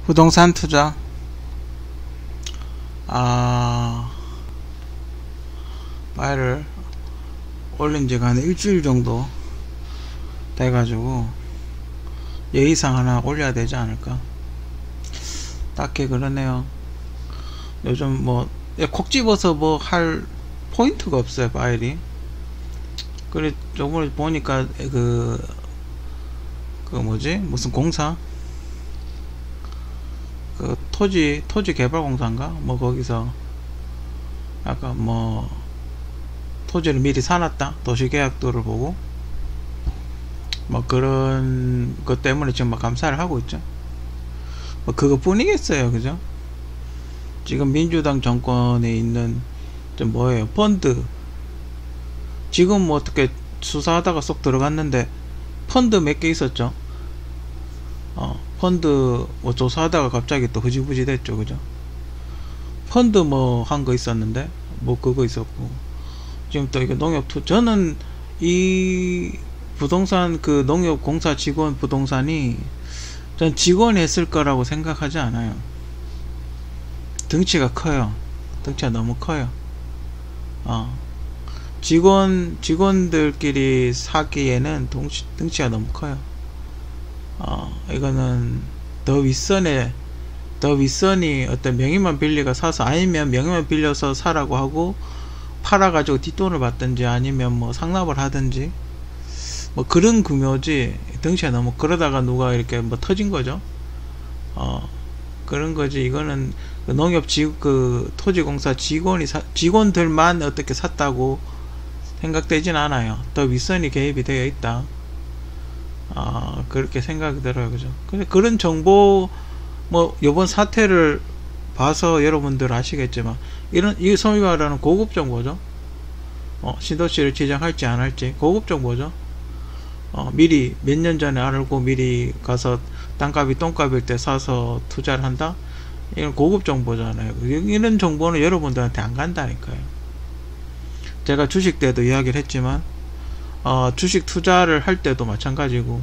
부동산 투자 파일을 올린 지가 한 일주일 정도 돼가지고 예의상 하나 올려야 되지 않을까. 딱히 그러네요. 요즘 뭐 콕 집어서 뭐 할 포인트가 없어요, 파일이. 그래 저번에 보니까 그 뭐지, 무슨 공사, 그 토지 개발 공사인가 뭐, 거기서 약간 뭐 토지를 미리 사놨다, 도시계약도를 보고 뭐 그런 것 때문에 지금 막 감사를 하고 있죠. 뭐 그것뿐이겠어요, 그죠? 지금 민주당 정권에 있는 좀 뭐예요, 펀드. 지금 뭐 어떻게 수사하다가 쏙 들어갔는데 펀드 몇 개 있었죠. 펀드 뭐 조사하다가 갑자기 또 흐지부지 됐죠, 그죠? 펀드 뭐 한 거 있었는데 뭐 그거 있었고, 지금 또 이거 저는 이 부동산, 그 농협공사 직원 부동산이 전 직원이 했을 거라고 생각하지 않아요. 덩치가 커요. 덩치가 너무 커요. 직원들끼리 사기에는 덩치가 너무 커요. 이거는 더 윗선이 어떤 명의만 빌리가 사서, 아니면 명의만 빌려서 사라고 하고 팔아가지고 뒷돈을 받든지, 아니면 뭐 상납을 하든지 뭐 그런 규모지. 덩치가 너무, 그러다가 누가 이렇게 뭐 터진 거죠. 그런 거지. 이거는 그 농협 그 토지공사 직원들만 어떻게 샀다고 생각되진 않아요. 더 윗선이 개입이 되어 있다, 그렇게 생각이 들어요, 그죠? 근데 그런 정보, 뭐 요번 사태를 봐서 여러분들 아시겠지만, 이 소위 말하는 고급 정보죠. 신도시를 지정할지 안 할지 고급 정보죠. 미리 몇 년 전에 알고 미리 가서 땅값이 똥값일 때 사서 투자를 한다, 이건 고급 정보잖아요. 이런 정보는 여러분들한테 안 간다니까요. 제가 주식 때도 이야기를 했지만, 주식 투자를 할 때도 마찬가지고,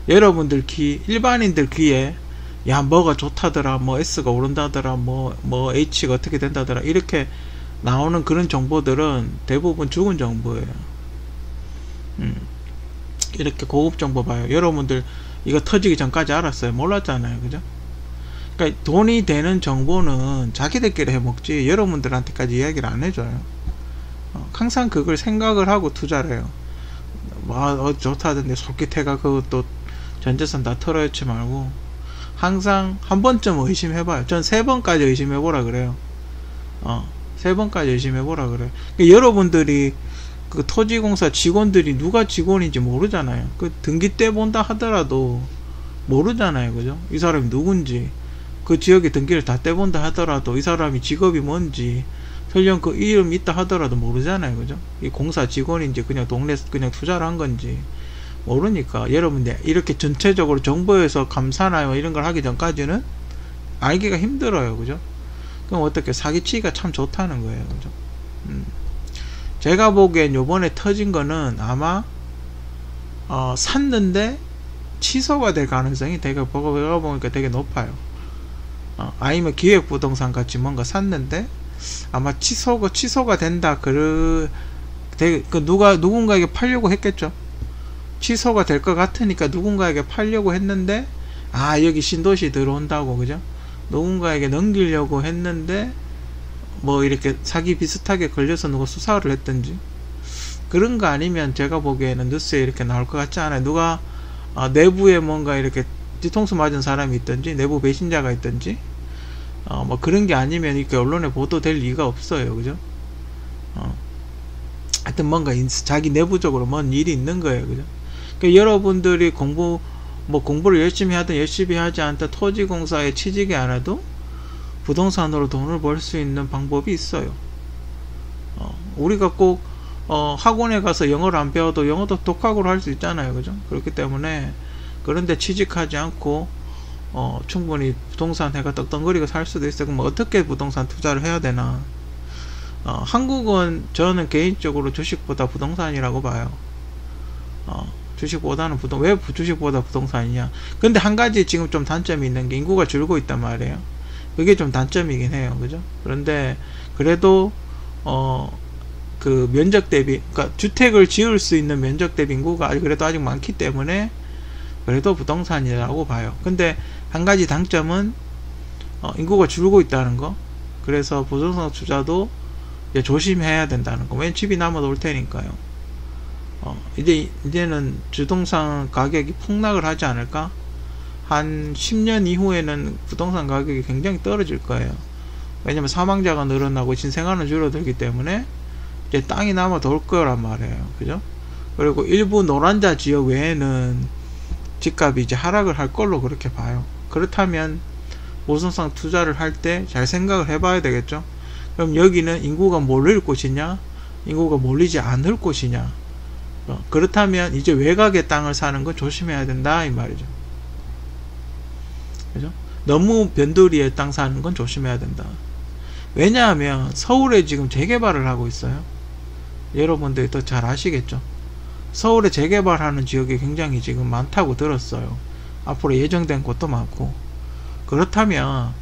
여러분들 일반인들 귀에 야 뭐가 좋다더라, 뭐 S가 오른다더라, 뭐 H가 어떻게 된다더라, 이렇게 나오는 그런 정보들은 대부분 죽은 정보예요. 이렇게 고급 정보 봐요. 여러분들 이거 터지기 전까지 알았어요? 몰랐잖아요, 그죠? 그러니까 돈이 되는 정보는 자기들끼리 해먹지 여러분들한테까지 이야기를 안 해줘요. 항상 그걸 생각을 하고 투자를 해요. 좋다던데 솔깃해가 그것도 전재산 다 털어놓지 말고 항상 한 번쯤 의심해봐요. 전 3번까지 의심해보라 그래요. 3번까지 의심해보라 그래요. 그러니까 여러분들이 그 토지공사 직원들이 누가 직원인지 모르잖아요. 그 등기 때 본다 하더라도 모르잖아요, 그죠? 이 사람이 누군지, 그 지역의 등기를 다 떼본다 하더라도 이 사람이 직업이 뭔지, 설령 그 이름 있다 하더라도 모르잖아요, 그죠? 이 공사 직원인지 그냥 동네 그냥 투자를 한 건지 모르니까, 여러분들 이렇게 전체적으로 정보에서 감사나 뭐 이런 걸 하기 전까지는 알기가 힘들어요, 그죠? 그럼 어떻게 사기치기가 참 좋다는 거예요, 그죠? 제가 보기엔 요번에 터진 거는 아마 샀는데 취소가 될 가능성이 제가 보니까 되게 높아요. 아니면 기획부동산 같이 뭔가 샀는데 아마 취소가 된다. 누군가에게 팔려고 했겠죠. 취소가 될 것 같으니까 누군가에게 팔려고 했는데, 여기 신도시 들어온다고, 그죠? 누군가에게 넘기려고 했는데 뭐 이렇게 사기 비슷하게 걸려서 누가 수사를 했든지 그런 거 아니면 제가 보기에는 뉴스에 이렇게 나올 것 같지 않아요. 누가 내부에 뭔가 이렇게 뒤통수 맞은 사람이 있든지, 내부 배신자가 있든지, 뭐 그런 게 아니면 이렇게 언론에 보도될 리가 없어요, 그죠? 하여튼 뭔가 자기 내부적으로 뭔 일이 있는 거예요, 그죠? 그러니까 여러분들이 공부를 열심히 하든 열심히 하지 않든 토지공사에 취직이 안 해도 부동산으로 돈을 벌 수 있는 방법이 있어요. 우리가 꼭 학원에 가서 영어를 안 배워도 영어도 독학으로 할 수 있잖아요, 그죠? 그렇기 때문에 그런데 취직하지 않고 충분히 부동산 해가 떡덩거리고 살 수도 있어요. 그럼 어떻게 부동산 투자를 해야 되나? 한국은 저는 개인적으로 주식보다 부동산이라고 봐요. 주식보다는 왜 주식보다 부동산이냐. 근데 한 가지 지금 좀 단점이 있는 게 인구가 줄고 있단 말이에요. 그게 좀 단점이긴 해요. 그죠? 그런데 그래도 그 면적 대비, 그러니까 주택을 지을 수 있는 면적 대비 인구가 그래도 아직 많기 때문에 그래도 부동산이라고 봐요. 근데 한 가지 단점은 인구가 줄고 있다는 거. 그래서 부동산 투자도 이제 조심해야 된다는 거. 왜냐면 집이 남아도 올 테니까요. 이제는 부동산 가격이 폭락을 하지 않을까? 한 10년 이후에는 부동산 가격이 굉장히 떨어질 거예요. 왜냐면 사망자가 늘어나고 신생아는 줄어들기 때문에 이제 땅이 남아 돌 거란 말이에요. 그죠? 그리고 일부 노란자 지역 외에는 집값이 이제 하락을 할 걸로 그렇게 봐요. 그렇다면 부동산 투자를 할 때 잘 생각을 해봐야 되겠죠. 그럼 여기는 인구가 몰릴 곳이냐, 인구가 몰리지 않을 곳이냐. 그렇다면 이제 외곽의 땅을 사는 건 조심해야 된다 이 말이죠. 그죠? 너무 변두리에 땅 사는 건 조심해야 된다. 왜냐하면 서울에 지금 재개발을 하고 있어요. 여러분들이 더 잘 아시겠죠. 서울에 재개발하는 지역이 굉장히 지금 많다고 들었어요. 앞으로 예정된 곳도 많고. 그렇다면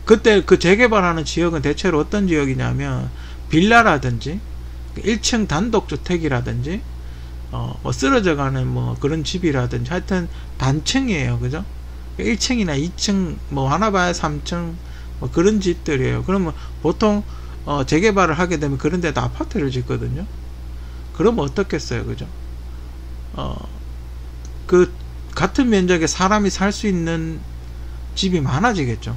그때 그 재개발하는 지역은 대체로 어떤 지역이냐면 빌라라든지 1층 단독주택이라든지 뭐 쓰러져가는 뭐 그런 집이라든지 하여튼 단층이에요. 그죠? 1층이나 2층 뭐 하나 봐야 3층 뭐 그런 집들이에요. 그러면 보통 재개발을 하게 되면 그런 데다 아파트를 짓거든요. 그러면 어떻겠어요. 그죠? 그 같은 면적에 사람이 살 수 있는 집이 많아지겠죠.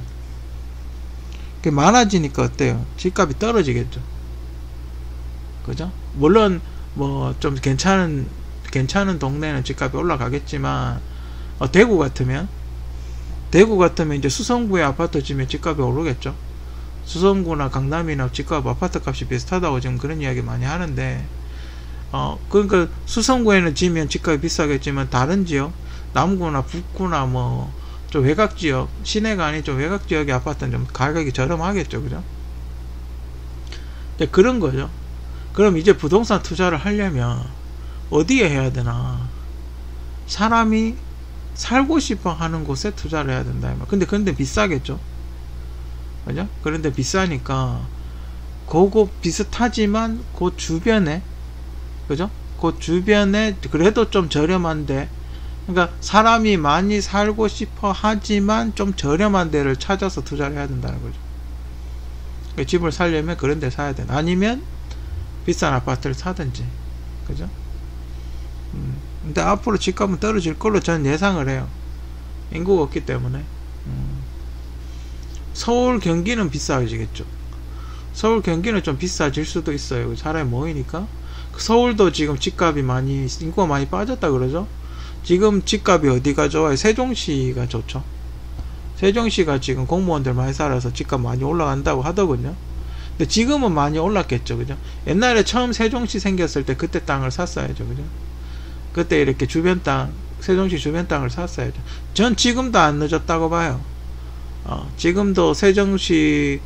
많아지니까 어때요? 집값이 떨어지겠죠. 그죠? 물론 뭐 좀 괜찮은 동네는 집값이 올라가겠지만 대구 같으면 이제 수성구에 아파트 지면 집값이 오르겠죠. 수성구나 강남이나 집값 아파트 값이 비슷하다고 지금 그런 이야기 많이 하는데 그러니까 수성구에는 지면 집값이 비싸겠지만 다른 지역 남구나 북구나 뭐 좀 외곽 지역, 시내가 아닌 좀 외곽 지역의 아파트는 좀 가격이 저렴하겠죠. 그죠? 그런 거죠. 그럼 이제 부동산 투자를 하려면 어디에 해야 되나? 사람이 살고 싶어 하는 곳에 투자를 해야 된다. 근데 비싸겠죠. 그죠? 그런데 비싸니까 그거 비슷하지만 그 주변에, 그죠? 그 주변에 그래도 좀 저렴한데, 그러니까 사람이 많이 살고 싶어 하지만 좀 저렴한 데를 찾아서 투자를 해야 된다는 거죠. 그러니까 집을 살려면 그런 데 사야 돼. 아니면 비싼 아파트를 사든지. 그죠? 근데 앞으로 집값은 떨어질 걸로 저는 예상을 해요. 인구가 없기 때문에. 서울 경기는 비싸지겠죠. 서울 경기는 좀 비싸질 수도 있어요. 사람이 모이니까. 서울도 지금 집값이 많이, 인구가 많이 빠졌다 그러죠. 지금 집값이 어디가 좋아요? 세종시가 좋죠. 세종시가 지금 공무원들 많이 살아서 집값 많이 올라간다고 하더군요. 근데 지금은 많이 올랐겠죠. 그죠? 옛날에 처음 세종시 생겼을 때 그때 땅을 샀어야죠. 그죠? 그때 이렇게 주변 땅, 세종시 주변 땅을 샀어야죠. 전 지금도 안 늦었다고 봐요. 지금도 세종시,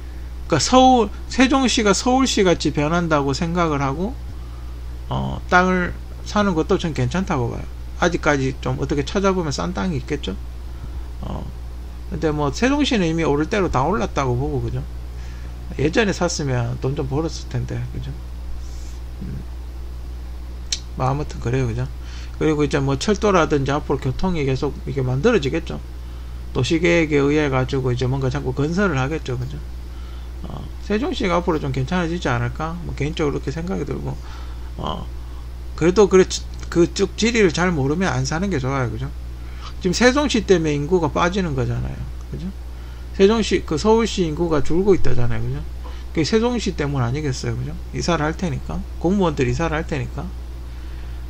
그러니까 세종시가 서울시 같이 변한다고 생각을 하고, 땅을 사는 것도 전 괜찮다고 봐요. 아직까지 좀 어떻게 찾아보면 싼 땅이 있겠죠. 근데 뭐 세종시는 이미 오를 대로 다 올랐다고 보고, 그죠? 예전에 샀으면 돈 좀 벌었을 텐데, 그죠? 뭐 아무튼 그래요. 그죠? 그리고 이제 뭐 철도라든지 앞으로 교통이 계속 이게 만들어지겠죠. 도시계획에 의해 가지고 이제 뭔가 자꾸 건설을 하겠죠. 그죠? 세종시가 앞으로 좀 괜찮아지지 않을까? 뭐 개인적으로 그렇게 생각이 들고, 그래도 그쪽 지리를 잘 모르면 안 사는 게 좋아요. 그죠? 지금 세종시 때문에 인구가 빠지는 거잖아요. 그죠? 세종시, 서울시 인구가 줄고 있다잖아요. 그죠? 그게 세종시 때문 아니겠어요. 그죠? 이사를 할 테니까. 공무원들이 이사를 할 테니까.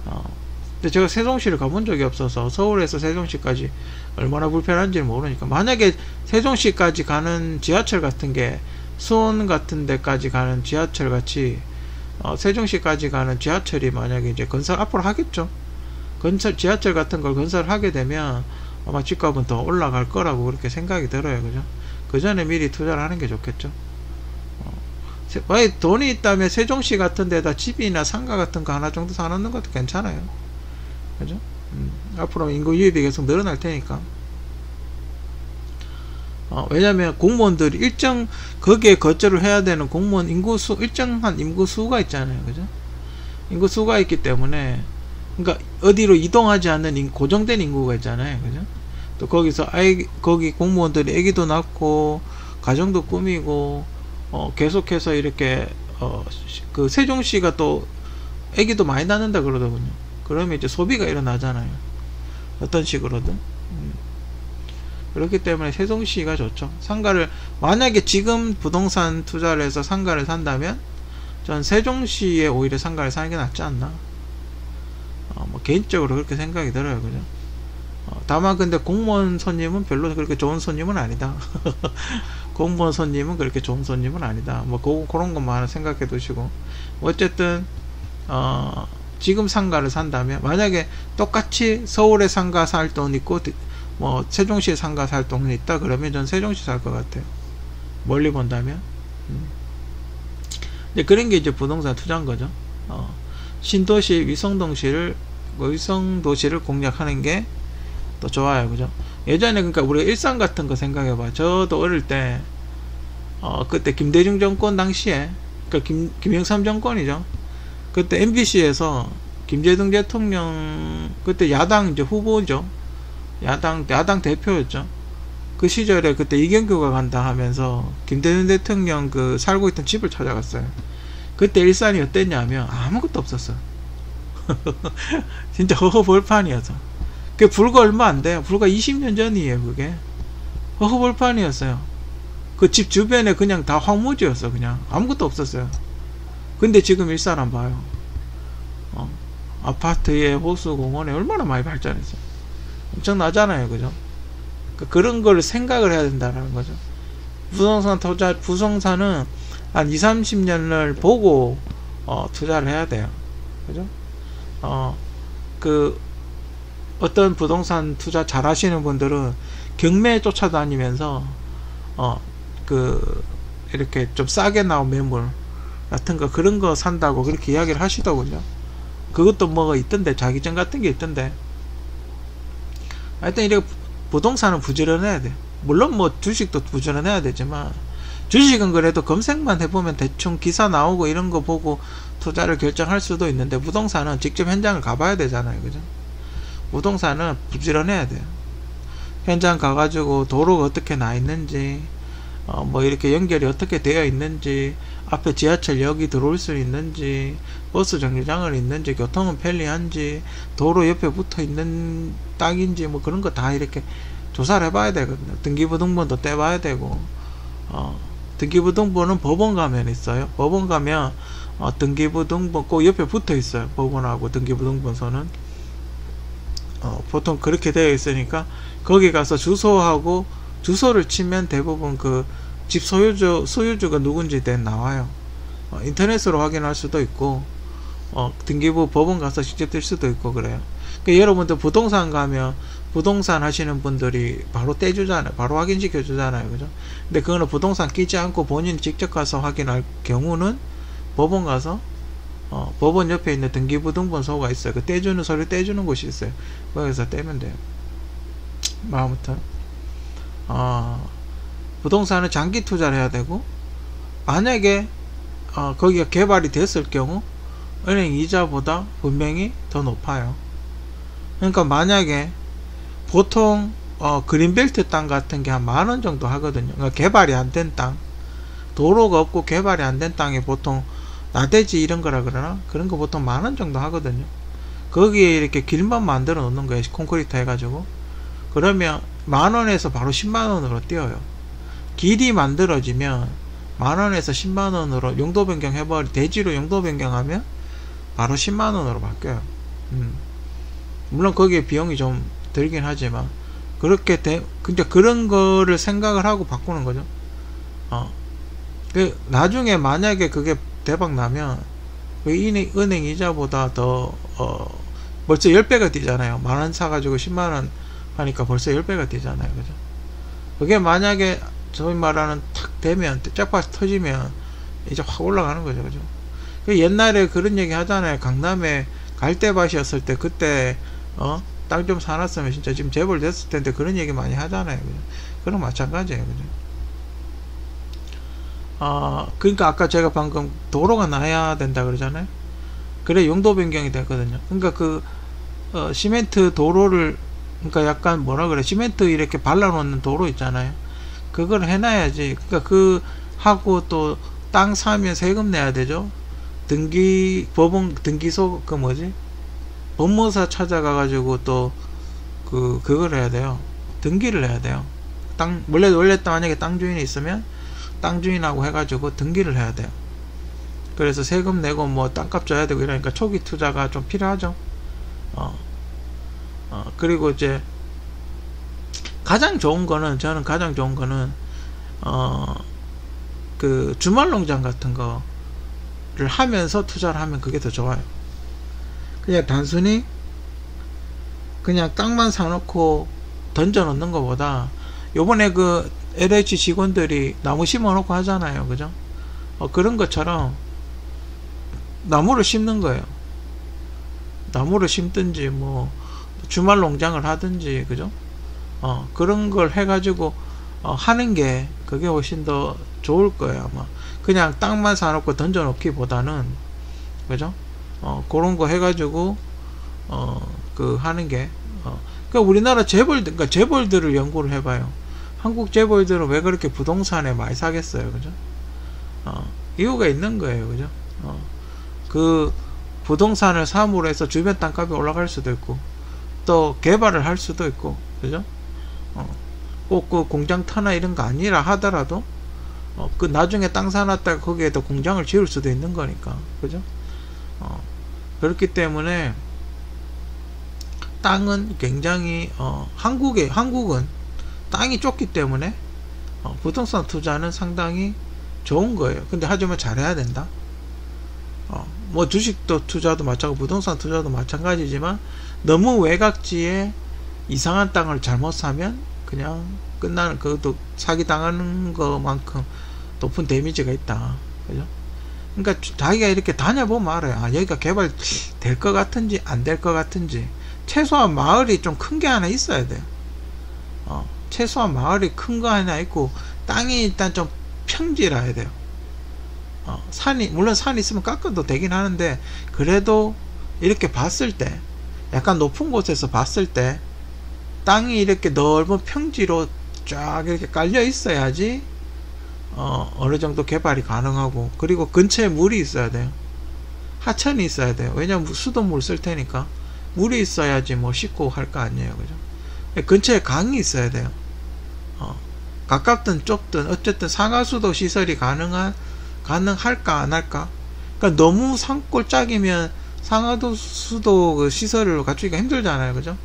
근데 제가 세종시를 가본 적이 없어서 서울에서 세종시까지 얼마나 불편한지를 모르니까, 만약에 세종시까지 가는 지하철 같은 게 수원 같은 데까지 가는 지하철 같이 세종시까지 가는 지하철이 만약에 이제 건설 앞으로 하겠죠. 지하철 같은 걸 건설하게 되면 아마 집값은 더 올라갈 거라고 그렇게 생각이 들어요. 그죠? 그 전에 미리 투자를 하는 게 좋겠죠. 돈이 있다면 세종시 같은 데다 집이나 상가 같은 거 하나 정도 사놓는 것도 괜찮아요. 그죠? 앞으로 인구 유입이 계속 늘어날 테니까. 왜냐면 공무원들이 거기에 거주를 해야 되는 공무원 일정한 인구수가 있잖아요. 그죠? 인구수가 있기 때문에, 그러니까 어디로 이동하지 않는 고정된 인구가 있잖아요. 그죠? 또 거기서 거기 공무원들이 아기도 낳고 가정도 꾸미고 계속해서 이렇게 그 세종시가 또 아기도 많이 낳는다 그러더군요. 그러면 이제 소비가 일어나잖아요. 어떤 식으로든. 그렇기 때문에 세종시가 좋죠. 상가를 만약에 지금 부동산 투자를 해서 상가를 산다면 전 세종시에 오히려 상가를 사는 게 낫지 않나. 뭐 개인적으로 그렇게 생각이 들어요. 그죠? 다만 근데 공무원 손님은 별로 그렇게 좋은 손님은 아니다. 공무원 손님은 그렇게 좋은 손님은 아니다. 뭐 그런 것만 하나 생각해 두시고, 어쨌든 지금 상가를 산다면, 만약에 똑같이 서울에 상가 살 돈 있고 뭐 세종시에 상가 살 돈이 있다 그러면 전 세종시 살 것 같아요. 멀리 본다면. 이제 그런 게 이제 부동산 투자인 거죠. 신도시 위성도시를 공략하는 게 더 좋아요. 그죠? 예전에 그러니까 우리가 일산 같은 거 생각해봐. 저도 어릴 때 그때 김대중 정권 당시에, 그러니까 김영삼 정권이죠. 그때 MBC에서 김대중 대통령, 그때 야당 이제 후보죠. 야당 대표였죠. 그 시절에 그때 이경규가 간다 하면서 김대중 대통령 그 살고 있던 집을 찾아갔어요. 그때 일산이 어땠냐면 아무것도 없었어요. 진짜 허허벌판이어서. 그게 불과 얼마 안 돼요. 불과 20년 전이에요. 그게 허허벌판이었어요. 그 집 주변에 그냥 다 황무지였어. 그냥 아무것도 없었어요. 근데 지금 일산 안 봐요. 아파트에 호수공원에 얼마나 많이 발전했어요. 엄청나잖아요. 그죠? 그런 걸 생각을 해야 된다는 거죠. 부동산은 한 20-30년을 보고 투자를 해야 돼요. 그죠? 어떤 부동산 투자 잘 하시는 분들은 경매에 쫓아다니면서 이렇게 좀 싸게 나온 매물 같은 거, 그런 거 산다고 그렇게 이야기를 하시더군요. 그것도 뭐가 있던데, 자기전 같은 게 있던데. 하여튼 이렇게 부동산은 부지런해야 돼. 물론 뭐 주식도 부지런해야 되지만, 주식은 그래도 검색만 해보면 대충 기사 나오고 이런 거 보고 투자를 결정할 수도 있는데, 부동산은 직접 현장을 가봐야 되잖아요. 그죠? 부동산은 부지런해야 돼요. 현장 가가지고 도로가 어떻게 나 있는지, 뭐 이렇게 연결이 어떻게 되어 있는지, 앞에 지하철역이 들어올 수 있는지, 버스 정류장은 있는지, 교통은 편리한지, 도로 옆에 붙어 있는 땅인지, 뭐 그런 거 다 이렇게 조사를 해봐야 되거든요. 등기부등본도 떼봐야 되고, 등기부등본은 법원 가면 있어요. 법원 가면 등기부등본 꼭 옆에 붙어 있어요. 법원하고 등기부등본서는. 보통 그렇게 되어 있으니까 거기 가서 주소를 치면 대부분 그 집 소유주가 누군지 나와요. 인터넷으로 확인할 수도 있고, 등기부 법원 가서 직접 뜰 수도 있고 그래요. 그러니까 여러분들 부동산 가면 부동산 하시는 분들이 바로 떼주잖아요. 바로 확인시켜 주잖아요. 그죠? 근데 그거는 부동산 끼지 않고 본인이 직접 가서 확인할 경우는 법원 가서 법원 옆에 있는 등기부등본소가 있어요. 그 떼주는 서류 떼주는 곳이 있어요. 거기서 떼면 돼요. 아무튼 부동산은 장기 투자를 해야 되고, 만약에 거기가 개발이 됐을 경우 은행 이자보다 분명히 더 높아요. 그러니까 만약에 보통 그린벨트 땅 같은 게 한 10,000원 정도 하거든요. 그러니까 개발이 안 된 땅, 도로가 없고 개발이 안 된 땅이 보통 나대지 이런 거라 그러나, 그런 거 보통 10,000원 정도 하거든요. 거기에 이렇게 길만 만들어 놓는 거예요. 콘크리트 해가지고. 그러면 10,000원에서 바로 100,000원으로 뛰어요. 길이 만들어지면 10,000원에서 100,000원으로 용도 변경 대지로 용도 변경하면 바로 100,000원으로 바뀌어요. 물론 거기에 비용이 좀 들긴 하지만, 근데 그런 거를 생각을 하고 바꾸는 거죠. 나중에 만약에 그게 대박 나면 은행 이자보다 더 벌써 10배가 뛰잖아요. 10,000원 사가지고 100,000원 하니까 벌써 10배가 뛰잖아요. 그죠? 그게 만약에 소위 말하는 탁 되면, 짝밭 터지면 이제 확 올라가는 거죠. 그죠? 옛날에 그런 얘기 하잖아요. 강남에 갈대밭이었을 때 그때 땅 좀 사놨으면 진짜 지금 재벌 됐을 텐데 그런 얘기 많이 하잖아요. 그죠? 그럼 마찬가지예요. 그죠? 그러니까 아까 제가 방금 도로가 나야 된다 그러잖아요. 그래 용도 변경이 되거든요. 그러니까 시멘트 도로를, 그러니까 약간 뭐라 그래, 시멘트 이렇게 발라놓는 도로 있잖아요. 그걸 해놔야지. 그러니까 하고 또 땅 사면 세금 내야 되죠. 법원 등기소 법무사 찾아가가지고 또 그걸 해야 돼요. 등기를 해야 돼요. 원래 만약에 땅 주인이 있으면 땅 주인하고 해가지고 등기를 해야 돼요. 그래서 세금 내고 뭐 땅값 줘야 되고 이러니까 초기 투자가 좀 필요하죠. 그리고 이제 저는 가장 좋은 거는 주말 농장 같은 거를 하면서 투자를 하면 그게 더 좋아요. 그냥 단순히 그냥 땅만 사놓고 던져 놓는 것보다, 요번에 LH 직원들이 나무 심어 놓고 하잖아요. 그죠? 그런 것처럼 나무를 심는 거예요. 나무를 심든지 뭐 주말 농장을 하든지, 그죠? 그런 걸 해가지고 하는 게 그게 훨씬 더 좋을 거예요. 아마 그냥 땅만 사놓고 던져 놓기보다는, 그죠? 그런 거 해가지고 하는 게 그러니까 우리나라 재벌들을 연구를 해봐요. 한국 재벌들은 왜 그렇게 부동산에 많이 사겠어요. 그죠? 이유가 있는 거예요. 그죠? 부동산을 사므로 해서 주변 땅값이 올라갈 수도 있고, 또 개발을 할 수도 있고, 그죠? 꼭 공장터나 이런 거 아니라 하더라도 나중에 땅 사놨다가 거기에다 공장을 지을 수도 있는 거니까, 그죠? 그렇기 때문에 땅은 굉장히 한국은 땅이 좁기 때문에 부동산 투자는 상당히 좋은 거예요. 근데 하지만 잘해야 된다. 뭐 주식도 투자도 마찬가지고 부동산 투자도 마찬가지지만, 너무 외곽지에 이상한 땅을 잘못 사면 그냥 끝나는, 그것도 사기 당하는 것만큼 높은 데미지가 있다. 그죠? 그러니까 자기가 이렇게 다녀보면 알아요. 여기가 개발 될 것 같은지 안 될 것 같은지. 최소한 마을이 좀 큰 게 하나 있어야 돼요. 최소한 마을이 큰 거 하나 있고, 땅이 일단 좀 평지라야 돼요. 물론 산이 있으면 깎아도 되긴 하는데, 그래도 이렇게 봤을 때, 약간 높은 곳에서 봤을 때 땅이 이렇게 넓은 평지로 쫙 이렇게 깔려 있어야지 어느 정도 개발이 가능하고, 그리고 근처에 물이 있어야 돼요. 하천이 있어야 돼요. 왜냐면 수돗물 쓸 테니까 물이 있어야지 뭐 씻고 할 거 아니에요. 그죠? 근처에 강이 있어야 돼요. 가깝든 좁든 어쨌든 상하수도 시설이 가능할까 안 할까? 그러니까 너무 산골짜기면 상하수도 시설을 갖추기가 힘들잖아요. 그죠?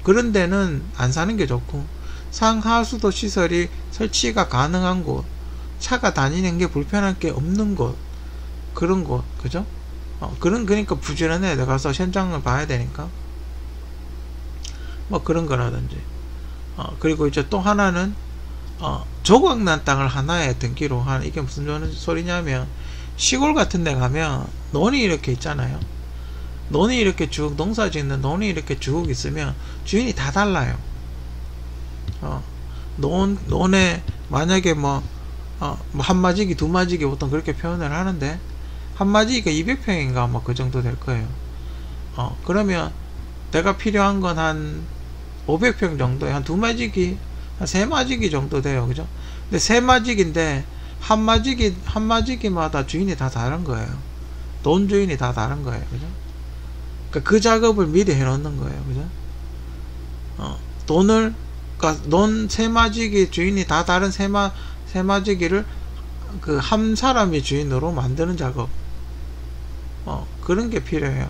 그런 데는 안 사는 게 좋고, 상하수도 시설이 설치가 가능한 곳, 차가 다니는 게 불편한 게 없는 곳, 그런 곳, 그죠? 그러니까 부지런해야 돼. 가서 현장을 봐야 되니까. 뭐 그런 거라든지. 그리고 이제 또 하나는, 조각난 땅을 하나에 등기로 하는, 이게 무슨 소리냐면, 시골 같은 데 가면 논이 이렇게 있잖아요. 논이 이렇게 쭉, 농사 짓는 논이 이렇게 쭉 있으면 주인이 다 달라요. 논에 만약에 한 마지기, 두 마지기 보통 그렇게 표현을 하는데, 한 마지기가 200평인가 뭐 그 정도 될 거예요. 그러면 내가 필요한 건 한 500평 정도에 한 두 마지기, 한 세 마지기 정도 돼요. 그죠? 근데 세 마지기인데 한 마지기마다 주인이 다 다른 거예요. 논 주인이 다 다른 거예요. 그죠? 그러니까 그 작업을 미리 해 놓는 거예요. 그죠? 논 세 마지기 주인이 다 다른 세 마지기를 한 사람이 주인으로 만드는 작업. 그런 게 필요해요.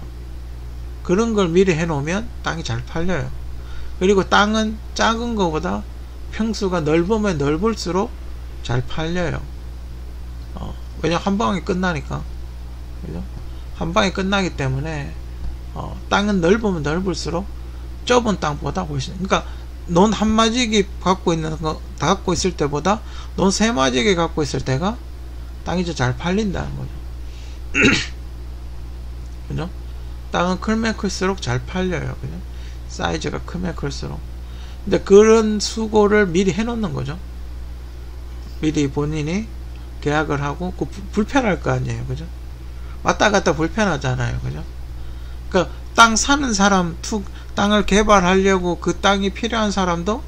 그런 걸 미리 해 놓으면 땅이 잘 팔려요. 그리고 땅은 작은 거보다 평수가 넓으면 넓을수록 잘 팔려요. 왜냐면 한 방에 끝나니까. 그죠? 한 방에 끝나기 때문에 땅은 넓으면 넓을수록 좁은 땅보다 훨씬, 그러니까 논 한 마지기 갖고 있을 때보다 논 세 마지기 갖고 있을 때가 땅이 잘 팔린다는 거죠. 그죠? 땅은 크면 클수록 잘 팔려요. 그죠? 사이즈가 크면 클수록. 근데 그런 수고를 미리 해놓는 거죠. 미리 본인이 계약을 하고, 불편할 거 아니에요. 그죠? 왔다 갔다 불편하잖아요. 그죠? 그러니까 땅 사는 사람, 땅을 개발하려고 그 땅이 필요한 사람도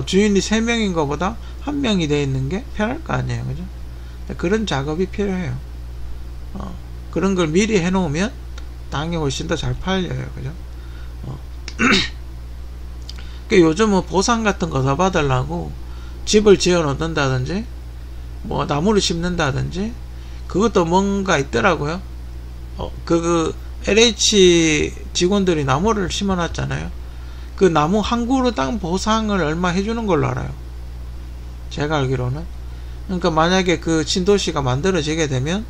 주인이 3명인 것보다 1명이 돼 있는 게 편할 거 아니에요. 그죠? 그런 작업이 필요해요. 그런 걸 미리 해놓으면 땅이 훨씬 더 잘 팔려요. 그죠? 그러니까 요즘은 보상 같은 거 더 받으려고 집을 지어 놓는다든지 뭐 나무를 심는다든지 그것도 뭔가 있더라고요. 그 LH 직원들이 나무를 심어 놨잖아요. 그 나무 한 그루 땅 보상을 얼마 해주는 걸로 알아요. 제가 알기로는. 그러니까 만약에 그 신도시가 만들어지게 되면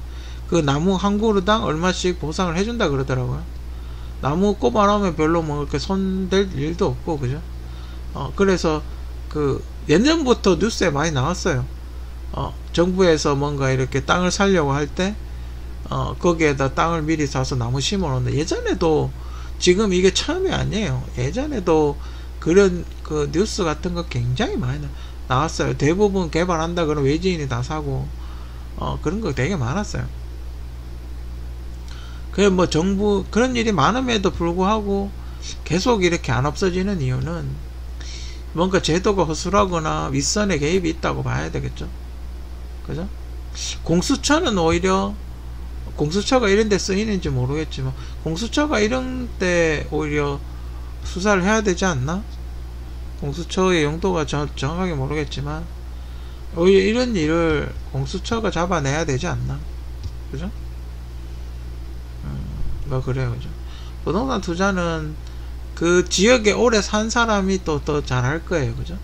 그 나무 한 그루당 얼마씩 보상을 해준다 그러더라고요. 나무 꼽아놓으면 별로 뭐 이렇게 손댈 일도 없고, 그죠? 그래서 그 예전부터 뉴스에 많이 나왔어요. 정부에서 뭔가 이렇게 땅을 살려고 할 때 거기에다 땅을 미리 사서 나무 심어 놓는데, 예전에도, 지금 이게 처음이 아니에요. 예전에도 그런 그 뉴스 같은 거 굉장히 많이 나왔어요. 대부분 개발한다 그러면 외지인이 다 사고 그런 거 되게 많았어요. 그래 뭐 정부 그런 일이 많음에도 불구하고 계속 이렇게 안 없어지는 이유는 뭔가 제도가 허술하거나 윗선에 개입이 있다고 봐야 되겠죠. 그죠? 공수처는 오히려, 공수처가 이런 데 쓰이는지 모르겠지만 공수처가 이런 데 오히려 수사를 해야 되지 않나? 공수처의 용도가 정확하게 모르겠지만 오히려 이런 일을 공수처가 잡아내야 되지 않나? 그죠? 뭐 그래요. 그죠? 부동산 투자는 그 지역에 오래 산 사람이 또 더 잘할 거예요. 그죠?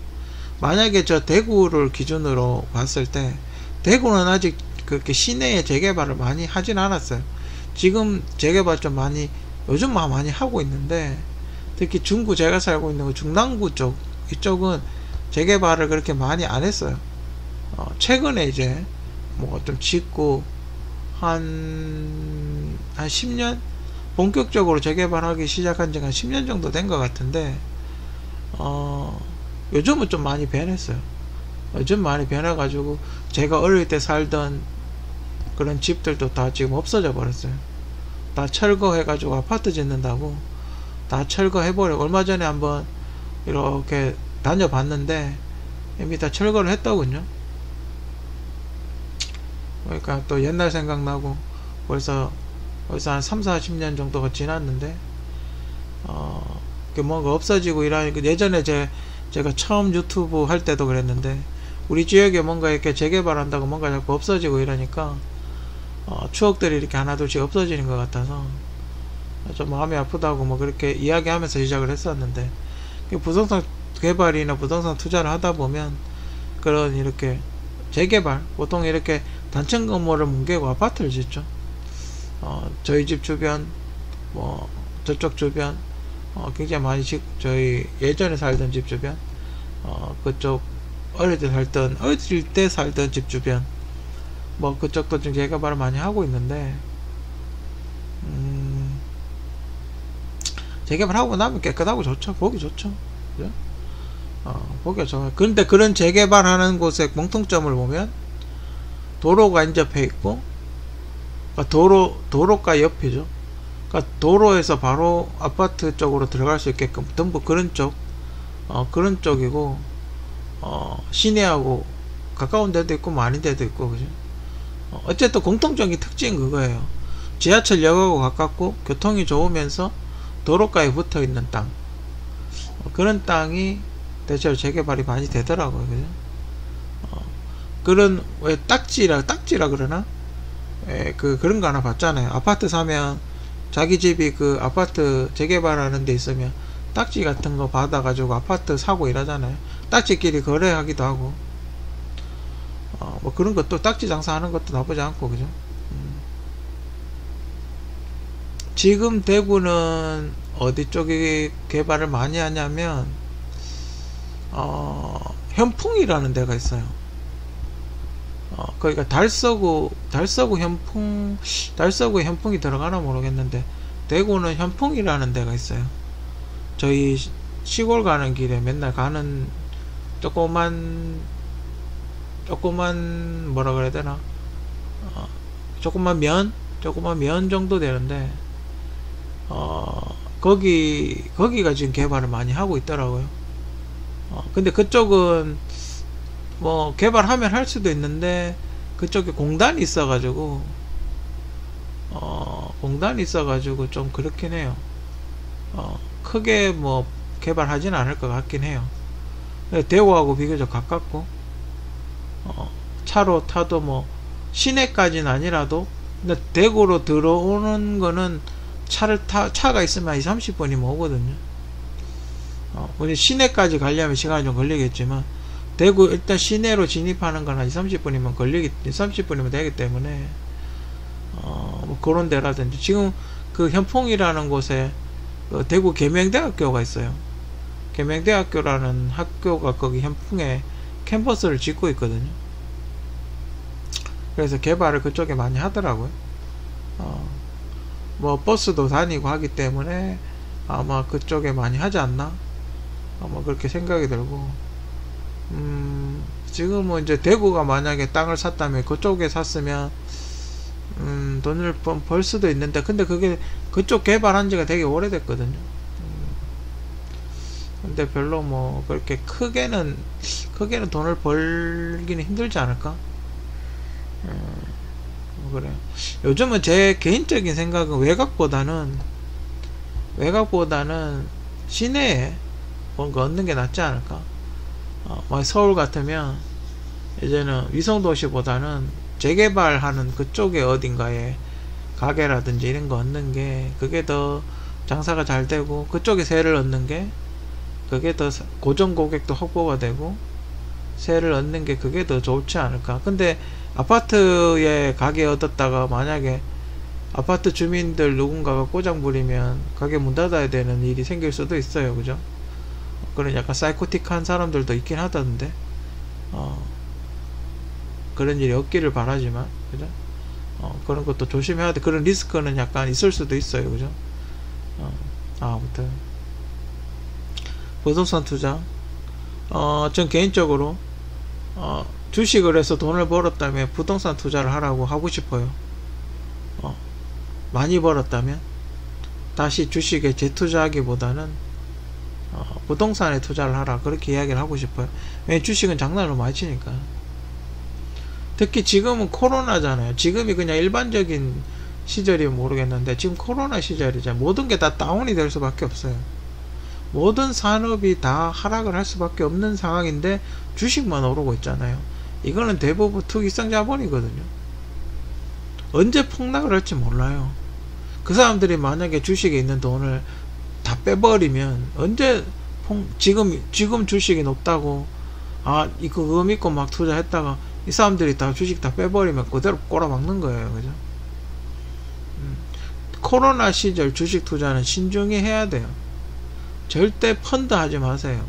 만약에 저 대구를 기준으로 봤을 때 대구는 아직 그렇게 시내에 재개발을 많이 하진 않았어요. 지금 재개발 좀 많이, 요즘 많이 하고 있는데, 특히 중구, 제가 살고 있는 그 중랑구 쪽, 이쪽은 재개발을 그렇게 많이 안 했어요. 최근에 이제 뭐 좀 짓고 한 10년 본격적으로 재개발하기 시작한 지가 한 10년 정도 된 것 같은데, 요즘은 좀 많이 변했어요. 요즘 많이 변해가지고 제가 어릴 때 살던 그런 집들도 다 지금 없어져 버렸어요. 다 철거해가지고 아파트 짓는다고 다 철거해버려. 얼마 전에 한번 이렇게 다녀봤는데 이미 다 철거를 했더군요. 그러니까 또 옛날 생각나고 벌써 한 3, 40년 정도가 지났는데 뭔가 없어지고 이러니까, 예전에 제가 처음 유튜브 할 때도 그랬는데 우리 지역에 뭔가 이렇게 재개발한다고 뭔가 자꾸 없어지고 이러니까 추억들이 이렇게 하나둘씩 없어지는 것 같아서 좀 마음이 아프다고 뭐 그렇게 이야기하면서 시작을 했었는데, 부동산 개발이나 부동산 투자를 하다 보면 그런 이렇게 재개발, 보통 이렇게 단층 건물을 뭉개고 아파트를 짓죠. 저희 집 주변, 뭐 저쪽 주변 굉장히 많이 저희 예전에 살던 집 주변, 그쪽 어릴 때 살던 집 주변, 뭐 그쪽도 좀 재개발을 많이 하고 있는데, 재개발하고 나면 깨끗하고 좋죠. 보기 좋죠. 그죠? 보기가 좋아요. 그런데 그런 재개발하는 곳의 공통점을 보면 도로가 인접해 있고, 그러니까 도로가 옆이죠. 그러니까 도로에서 바로 아파트 쪽으로 들어갈 수 있게끔 전부 그런 쪽이고, 시내하고 가까운 데도 있고 많은 데도 있고, 그죠? 어쨌든 공통적인 특징은 그거예요. 지하철역하고 가깝고 교통이 좋으면서 도로가에 붙어 있는 땅, 그런 땅이 대체로 재개발이 많이 되더라고요. 그죠? 그런, 왜 딱지라 그러나? 그런 거 하나 봤잖아요. 아파트 사면 자기 집이 그 아파트 재개발하는 데 있으면 딱지 같은 거 받아가지고 아파트 사고 이러잖아요. 딱지끼리 거래하기도 하고, 뭐 그런 것도, 딱지 장사하는 것도 나쁘지 않고, 그죠? 지금 대구는 어디 쪽에 개발을 많이 하냐면, 현풍이라는 데가 있어요. 그러니까 달서구 현풍이 들어가나 모르겠는데, 대구는 현풍이라는 데가 있어요. 저희 시골 가는 길에 맨날 가는 조그만 뭐라 그래야 되나, 조그만 면 정도 되는데, 거기가 지금 개발을 많이 하고 있더라고요. 근데 그쪽은 뭐 개발하면 할 수도 있는데 그쪽에 공단이 있어가지고 좀 그렇긴 해요. 크게 뭐 개발하진 않을 것 같긴 해요. 대구하고 비교적 가깝고, 차로 타도 뭐 시내까지는 아니라도, 근데 대구로 들어오는 거는 차가 있으면 20-30분이면 오거든요. 시내까지 가려면 시간이 좀 걸리겠지만, 대구 일단 시내로 진입하는 건 한 20-30분이면 30분이면 되기 때문에, 뭐 그런 데라든지, 지금 그 현풍이라는 곳에 대구 계명대학교가 있어요. 계명대학교라는 학교가 거기 현풍에 캠퍼스를 짓고 있거든요. 그래서 개발을 그쪽에 많이 하더라고요. 뭐 버스도 다니고 하기 때문에 아마 그쪽에 많이 하지 않나, 아마 그렇게 생각이 들고, 지금은 이제 대구가 만약에 땅을 샀다면 그쪽에 샀으면 돈을 벌 수도 있는데, 근데 그게 그쪽 개발한 지가 되게 오래됐거든요. 근데 별로 뭐 그렇게 크게는 돈을 벌기는 힘들지 않을까? 뭐 그래요. 요즘은 제 개인적인 생각은 외곽보다는 시내에 뭔가 얻는 게 낫지 않을까? 막 서울 같으면 이제는 위성도시보다는 재개발하는 그쪽에 어딘가에 가게라든지 이런 거 얻는 게, 그게 더 장사가 잘 되고, 그쪽에 세를 얻는 게, 그게 더 고정 고객도 확보가 되고, 세를 얻는 게 그게 더 좋지 않을까. 근데 아파트에 가게 얻었다가 만약에 아파트 주민들 누군가가 꼬장 부리면 가게 문 닫아야 되는 일이 생길 수도 있어요. 그죠? 그런 약간 사이코틱한 사람들도 있긴 하던데, 그런 일이 없기를 바라지만, 그죠? 그런 것도 조심해야 돼. 그런 리스크는 약간 있을 수도 있어요. 그죠? 아무튼 부동산 투자, 전 개인적으로 주식을 해서 돈을 벌었다면 부동산 투자를 하고 싶어요. 많이 벌었다면 다시 주식에 재투자하기보다는 부동산에 투자를 하라, 그렇게 이야기를 하고 싶어요. 왜냐면 주식은 장난으로 많이 치니까. 특히 지금은 코로나잖아요. 지금이 그냥 일반적인 시절이 모르겠는데, 지금 코로나 시절이잖아요. 모든 게 다 다운이 될 수밖에 없어요. 모든 산업이 다 하락을 할 수밖에 없는 상황인데 주식만 오르고 있잖아요. 이거는 대부분 투기성 자본이거든요. 언제 폭락을 할지 몰라요. 그 사람들이 만약에 주식에 있는 돈을 다 빼버리면 언제 지금 주식이 높다고 그거 믿고 막 투자했다가 이 사람들이 다 주식 다 빼버리면 그대로 꼬라박는 거예요. 그죠? 코로나 시절 주식 투자는 신중히 해야 돼요. 절대 펀드 하지 마세요.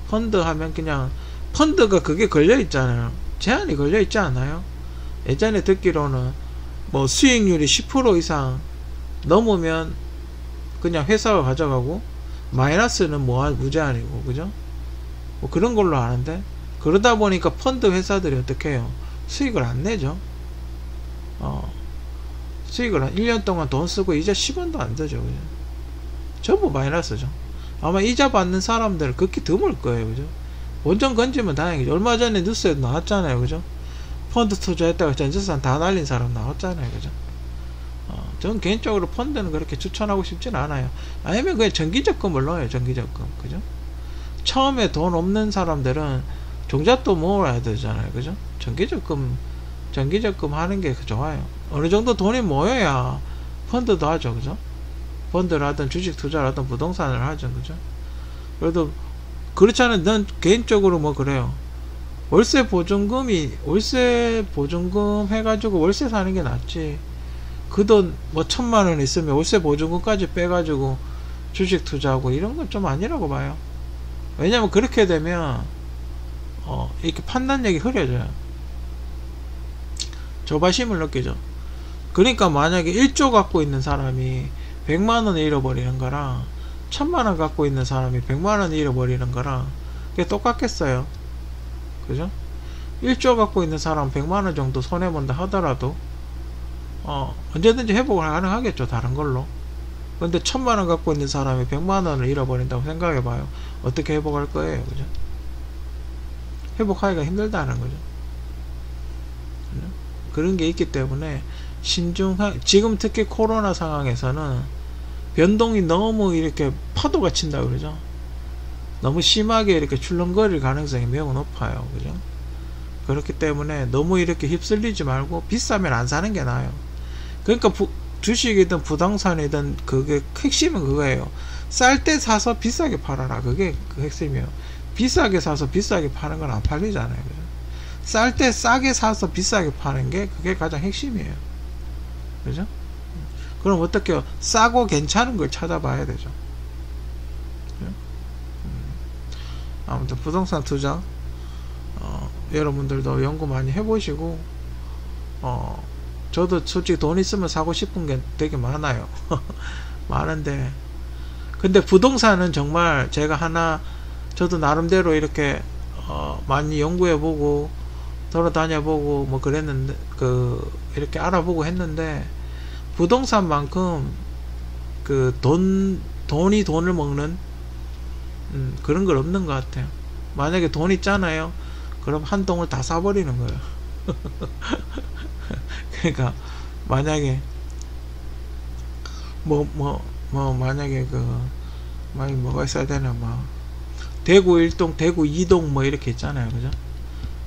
펀드 하면 그냥, 펀드가 그게 걸려 있잖아요. 제한이 걸려 있지 않아요? 예전에 듣기로는 뭐 수익률이 10% 이상 넘으면 그냥 회사가 가져가고, 마이너스는 무제한이고, 그죠? 뭐 그런 걸로 아는데, 그러다 보니까 펀드 회사들이 어떻게 해요? 수익을 안 내죠. 수익을 한 1년 동안 돈 쓰고 이자 10원도 안 되죠. 그죠? 전부 마이너스죠. 아마 이자 받는 사람들은 극히 드물 거예요. 그죠? 원전 건지면 다행이죠. 얼마 전에 뉴스에도 나왔잖아요. 그죠? 펀드 투자했다가 전재산 다 날린 사람 나왔잖아요. 그죠? 저는 개인적으로 펀드는 그렇게 추천하고 싶진 않아요. 아니면 그냥 정기적금을 넣어요. 정기적금. 그죠? 처음에 돈 없는 사람들은 종잣돈 모아야 되잖아요. 그죠? 정기적금 하는 게 좋아요. 어느 정도 돈이 모여야 펀드도 하죠. 그죠? 펀드를 하든 주식 투자를 하든 부동산을 하죠. 그죠? 그래도 그렇잖아요. 난 개인적으로 뭐 그래요. 월세 보증금 해가지고 월세 사는 게 낫지. 그 돈 뭐 1000만원 있으면 월세 보증금까지 빼가지고 주식 투자하고 이런 건 좀 아니라고 봐요. 왜냐면 그렇게 되면 이렇게 판단력이 흐려져요. 조바심을 느끼죠. 그러니까 만약에 1조 갖고 있는 사람이 100만원 잃어버리는 거랑 1000만원 갖고 있는 사람이 100만원 잃어버리는 거랑 그게 똑같겠어요. 그죠? 1조 갖고 있는 사람 100만원 정도 손해본다 하더라도 언제든지 회복을 가능하겠죠, 다른 걸로. 근데 1000만원 갖고 있는 사람이 100만원을 잃어버린다고 생각해봐요. 어떻게 회복할 거예요? 그죠? 회복하기가 힘들다는 거죠. 그죠? 그런 게 있기 때문에 지금 특히 코로나 상황에서는 변동이 너무 이렇게 파도가 친다 그러죠. 너무 심하게 이렇게 출렁거릴 가능성이 매우 높아요. 그죠? 그렇기 때문에 너무 이렇게 휩쓸리지 말고 비싸면 안 사는 게 나아요. 그러니까 주식이든 부동산이든 그게 핵심은 그거예요. 쌀 때 사서 비싸게 팔아라. 그게 그 핵심이에요. 비싸게 사서 비싸게 파는 건 안 팔리잖아요. 그죠? 쌀 때 싸게 사서 비싸게 파는 게 그게 가장 핵심이에요. 그죠? 그럼 어떻게 해요? 싸고 괜찮은 걸 찾아봐야 되죠. 아무튼 부동산 투자 여러분들도 연구 많이 해보시고 저도 솔직히 돈 있으면 사고 싶은 게 되게 많아요. 많은데 근데 부동산은 정말 제가 저도 나름대로 이렇게 많이 연구해보고 돌아다녀보고 뭐 그랬는데 이렇게 알아보고 했는데 부동산만큼 돈이 돈을 먹는 그런 걸 없는 것 같아요. 만약에 돈 있잖아요. 그럼 한 동을 다 사버리는 거예요. 그러니까 만약에 만약에 만약에 뭐가 있어야 되나 대구 1동, 대구 2동 뭐 이렇게 있잖아요. 그죠?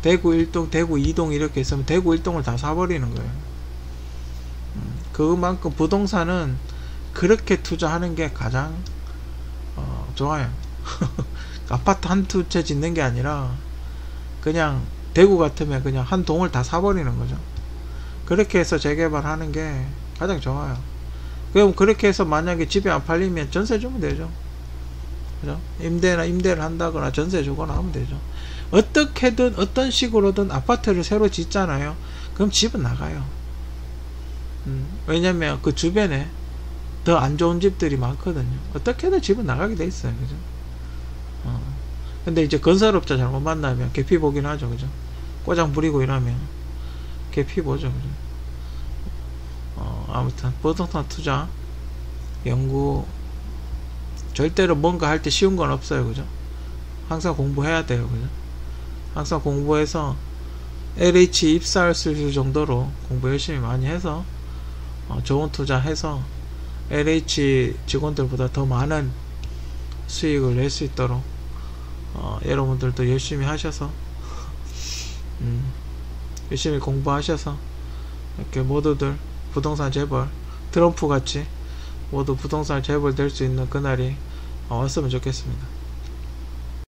대구 1동, 대구 2동 이렇게 있으면 대구 1동을 다 사버리는 거예요. 그만큼 부동산은 그렇게 투자하는 게 가장 좋아요. 아파트 한 두 채 짓는 게 아니라 그냥 대구 같으면 그냥 한 동을 다 사버리는 거죠. 그렇게 해서 재개발하는 게 가장 좋아요. 그럼 그렇게 해서 만약에 집이 안 팔리면 전세 주면 되죠. 그죠? 임대를 한다거나 전세 주거나 하면 되죠. 어떻게든 어떤 식으로든 아파트를 새로 짓잖아요. 그럼 집은 나가요. 왜냐면 그 주변에 더 안 좋은 집들이 많거든요. 어떻게든 집은 나가게 돼 있어요. 그죠? 근데 이제 건설업자 잘못 만나면 개피 보긴 하죠. 그죠? 꼬장 부리고 이러면 개피 보죠. 그죠? 아무튼 부동산 투자 연구 절대로 뭔가 할 때 쉬운 건 없어요. 그죠? 항상 공부해야 돼요. 그죠? 항상 공부해서 LH 입사할 수 있을 정도로 공부 열심히 많이 해서 좋은 투자해서 LH 직원들보다 더 많은 수익을 낼 수 있도록 여러분들도 열심히 하셔서 열심히 공부하셔서 이렇게 모두들 부동산 재벌 트럼프 같이 모두 부동산 재벌 될 수 있는 그날이 왔으면 좋겠습니다.